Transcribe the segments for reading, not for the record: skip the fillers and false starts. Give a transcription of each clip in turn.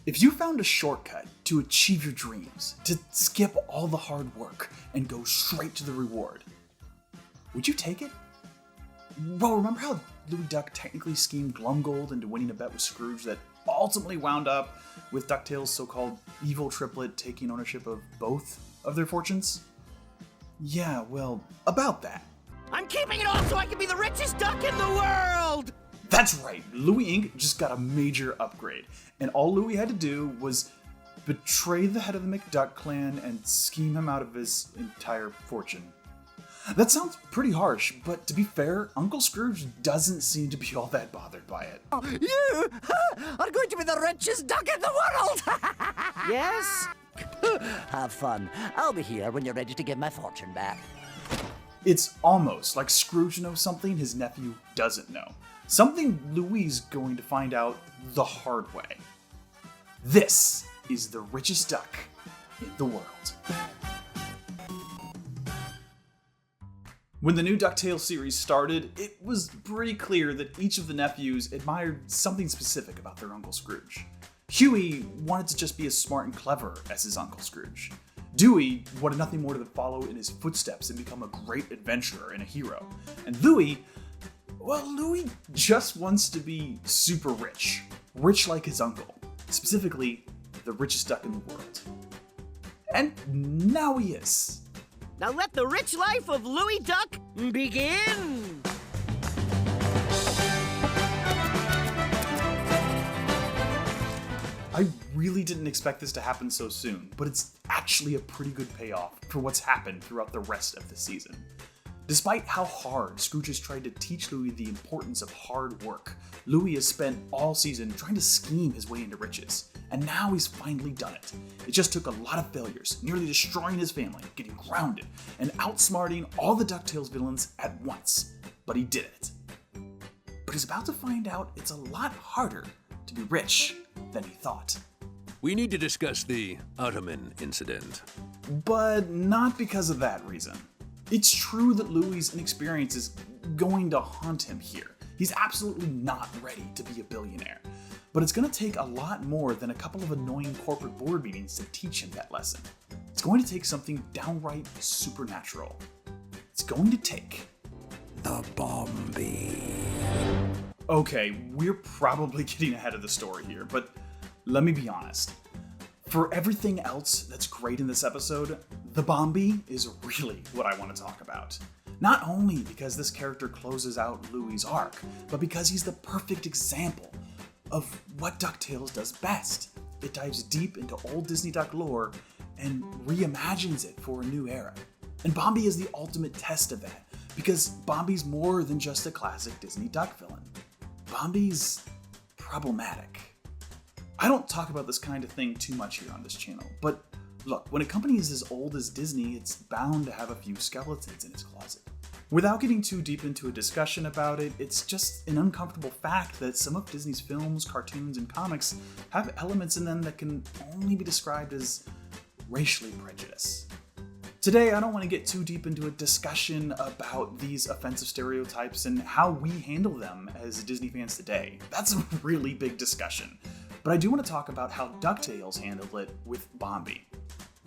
If you found a shortcut to achieve your dreams, to skip all the hard work and go straight to the reward, would you take it? Well, remember how Louie Duck technically schemed Glumgold into winning a bet with Scrooge that ultimately wound up with DuckTales' so-called evil triplet taking ownership of both of their fortunes? Yeah, well, about that. I'm keeping it all so I can be the richest duck in the world! That's right, Louie Inc. just got a major upgrade, and all Louie had to do was betray the head of the McDuck clan and scheme him out of his entire fortune. That sounds pretty harsh, but to be fair, Uncle Scrooge doesn't seem to be all that bothered by it. You are going to be the richest duck in the world! Yes? Have fun. I'll be here when you're ready to give my fortune back. It's almost like Scrooge knows something his nephew doesn't know. Something Louie's going to find out the hard way. This is the richest duck in the world. When the new DuckTales series started, it was pretty clear that each of the nephews admired something specific about their Uncle Scrooge. Huey wanted to just be as smart and clever as his Uncle Scrooge. Dewey wanted nothing more than follow in his footsteps and become a great adventurer and a hero. And Louie just wants to be super rich. Rich like his uncle. Specifically, the richest duck in the world. And now he is. Now let the rich life of Louie Duck begin! I really didn't expect this to happen so soon, but it's actually a pretty good payoff for what's happened throughout the rest of the season. Despite how hard Scrooge has tried to teach Louie the importance of hard work, Louie has spent all season trying to scheme his way into riches, and now he's finally done it. It just took a lot of failures, nearly destroying his family, getting grounded, and outsmarting all the DuckTales villains at once. But he did it. But he's about to find out it's a lot harder to be rich than he thought. We need to discuss the Ottoman incident. But not because of that reason. It's true that Louie's inexperience is going to haunt him here. He's absolutely not ready to be a billionaire. But it's going to take a lot more than a couple of annoying corporate board meetings to teach him that lesson. It's going to take something downright supernatural. It's going to take the Bombie. Okay, we're probably getting ahead of the story here, but let me be honest. For everything else that's great in this episode, the Bombie is really what I want to talk about. Not only because this character closes out Louie's arc, but because he's the perfect example of what DuckTales does best. It dives deep into old Disney Duck lore and reimagines it for a new era. And Bombie is the ultimate test of that, because Bombie's more than just a classic Disney Duck villain. Bombie's problematic. I don't talk about this kind of thing too much here on this channel, but look, when a company is as old as Disney, it's bound to have a few skeletons in its closet. Without getting too deep into a discussion about it, it's just an uncomfortable fact that some of Disney's films, cartoons, and comics have elements in them that can only be described as racially prejudiced. Today, I don't want to get too deep into a discussion about these offensive stereotypes and how we handle them as Disney fans today. That's a really big discussion. But I do want to talk about how DuckTales handled it with Bombie.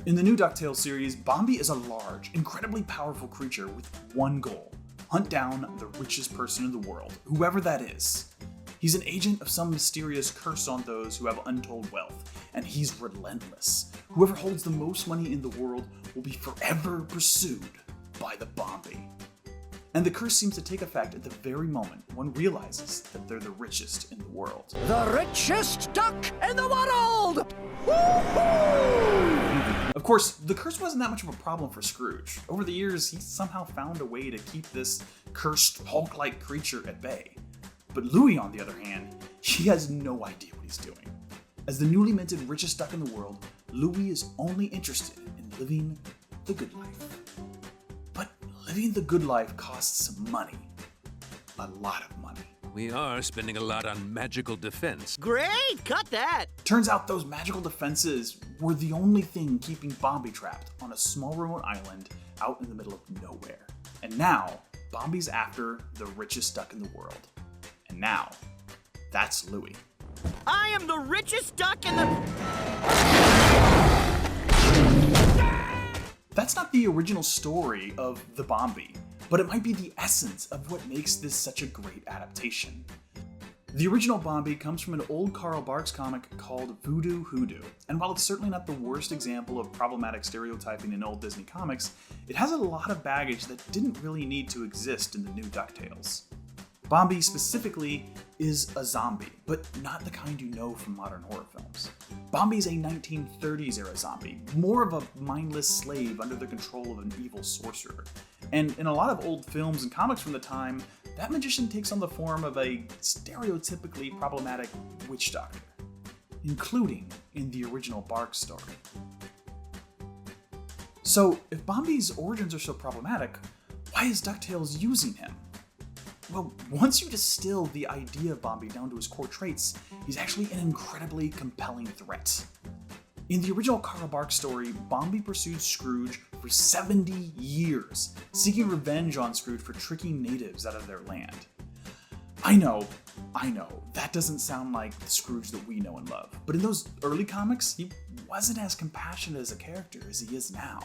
In the new DuckTales series, Bombie is a large, incredibly powerful creature with one goal: hunt down the richest person in the world, whoever that is. He's an agent of some mysterious curse on those who have untold wealth, and he's relentless. Whoever holds the most money in the world will be forever pursued by the Bombie. And the curse seems to take effect at the very moment one realizes that they're the richest in the world. The richest duck in the world! Woo-hoo! Of course, the curse wasn't that much of a problem for Scrooge. Over the years, he somehow found a way to keep this cursed Hulk-like creature at bay. But Louie, on the other hand, he has no idea what he's doing. As the newly minted richest duck in the world, Louie is only interested in living the good life. But living the good life costs money. A lot of money. We are spending a lot on magical defense. Great! Cut that! Turns out those magical defenses were the only thing keeping Bombie trapped on a small remote island out in the middle of nowhere. And now, Bombie's after the richest duck in the world. And now, that's Louie. I am the richest duck in the... That's not the original story of the Bombie, but it might be the essence of what makes this such a great adaptation. The original Bombie comes from an old Carl Barks comic called Voodoo Hoodoo, and while it's certainly not the worst example of problematic stereotyping in old Disney comics, it has a lot of baggage that didn't really need to exist in the new DuckTales. Bombie specifically is a zombie, but not the kind you know from modern horror films. Bombie's a 1930s era zombie, more of a mindless slave under the control of an evil sorcerer. And in a lot of old films and comics from the time, that magician takes on the form of a stereotypically problematic witch doctor, including in the original Barks story. So, if Bombie's origins are so problematic, why is DuckTales using him? Well, once you distill the idea of Bombie down to his core traits, he's actually an incredibly compelling threat. In the original Carl Barks story, Bombie pursued Scrooge for 70 years, seeking revenge on Scrooge for tricking natives out of their land. I know, that doesn't sound like the Scrooge that we know and love, but in those early comics, he wasn't as compassionate as a character as he is now.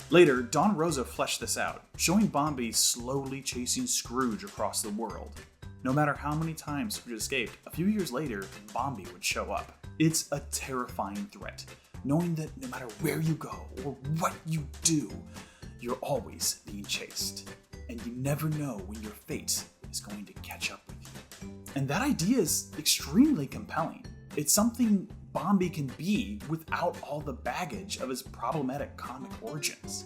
Later, Don Rosa fleshed this out, showing Bombie slowly chasing Scrooge across the world. No matter how many times Scrooge escaped, a few years later, Bombie would show up. It's a terrifying threat, knowing that no matter where you go or what you do, you're always being chased, and you never know when your fate is going to catch up with you. And that idea is extremely compelling. It's something Bombie can be without all the baggage of his problematic comic origins.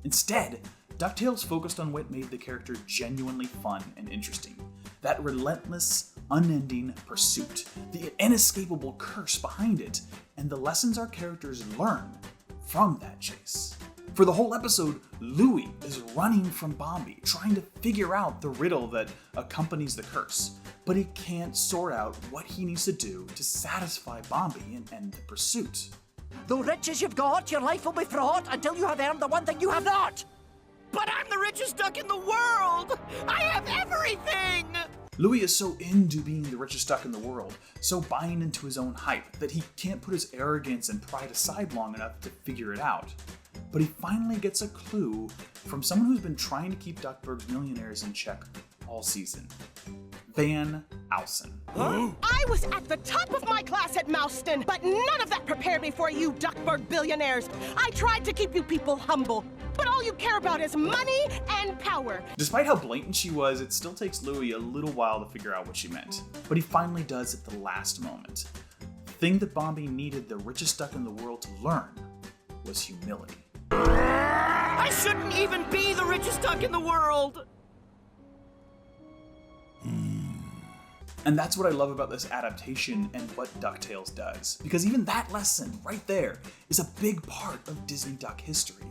Instead, DuckTales focused on what made the character genuinely fun and interesting. That relentless, unending pursuit, the inescapable curse behind it, and the lessons our characters learn from that chase. For the whole episode, Louie is running from Bombie, trying to figure out the riddle that accompanies the curse, but he can't sort out what he needs to do to satisfy Bombie and end the pursuit. Though rich as you've got, your life will be fraught until you have earned the one thing you have not. But I'm the richest duck in the world! I have everything! Louie is so into being the richest duck in the world, so buying into his own hype, that he can't put his arrogance and pride aside long enough to figure it out. But he finally gets a clue from someone who's been trying to keep Duckburg's millionaires in check all season. Van Alsen. Huh? I was at the top of my class at Mouston, but none of that prepared me for you Duckburg billionaires. I tried to keep you people humble, but all you care about is money and power. Despite how blatant she was, it still takes Louie a little while to figure out what she meant. But he finally does at the last moment. The thing that Bombie needed the richest duck in the world to learn was humility. I shouldn't even be the richest duck in the world! And that's what I love about this adaptation and what DuckTales does, because even that lesson right there is a big part of Disney Duck history.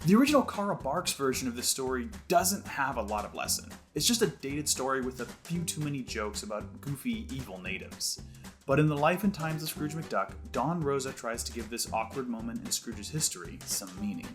The original Carl Barks version of this story doesn't have a lot of lesson. It's just a dated story with a few too many jokes about goofy, evil natives. But in the life and times of Scrooge McDuck, Don Rosa tries to give this awkward moment in Scrooge's history some meaning.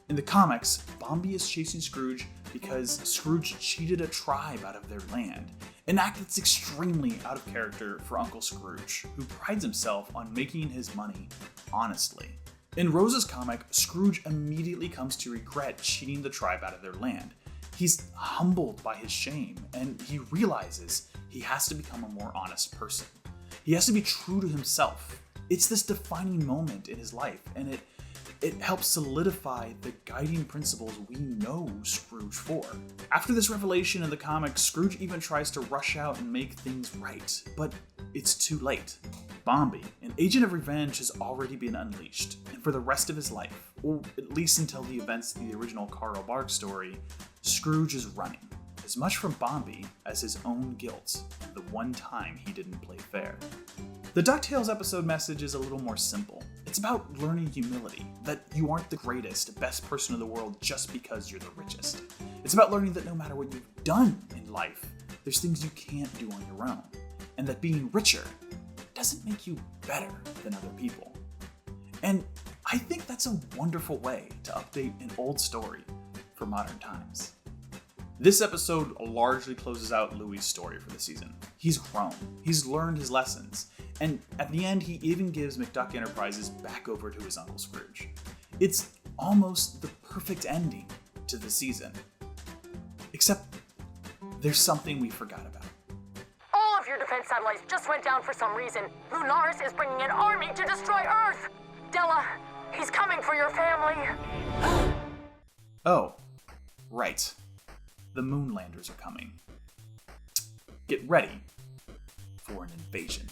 In the comics, Bombie is chasing Scrooge because Scrooge cheated a tribe out of their land, an act that's extremely out of character for Uncle Scrooge, who prides himself on making his money honestly. In Rosa's comic, Scrooge immediately comes to regret cheating the tribe out of their land. He's humbled by his shame, and he realizes he has to become a more honest person. He has to be true to himself. It's this defining moment in his life, and it helps solidify the guiding principles we know Scrooge for. After this revelation in the comics, Scrooge even tries to rush out and make things right, but it's too late. Bombie, an agent of revenge, has already been unleashed, and for the rest of his life, or at least until the events of the original Carl Barks story, Scrooge is running, as much from Bombie as his own guilt and the one time he didn't play fair. The DuckTales episode message is a little more simple. It's about learning humility, that you aren't the greatest, best person in the world just because you're the richest. It's about learning that no matter what you've done in life, there's things you can't do on your own, and that being richer doesn't make you better than other people. And I think that's a wonderful way to update an old story for modern times. This episode largely closes out Louie's story for the season. He's grown, he's learned his lessons, And at the end, he even gives McDuck Enterprises back over to his Uncle Scrooge. It's almost the perfect ending to the season. Except there's something we forgot about. All of your defense satellites just went down for some reason. Lunaris is bringing an army to destroy Earth! Della, he's coming for your family. Oh, right. The Moonlanders are coming. Get ready for an invasion.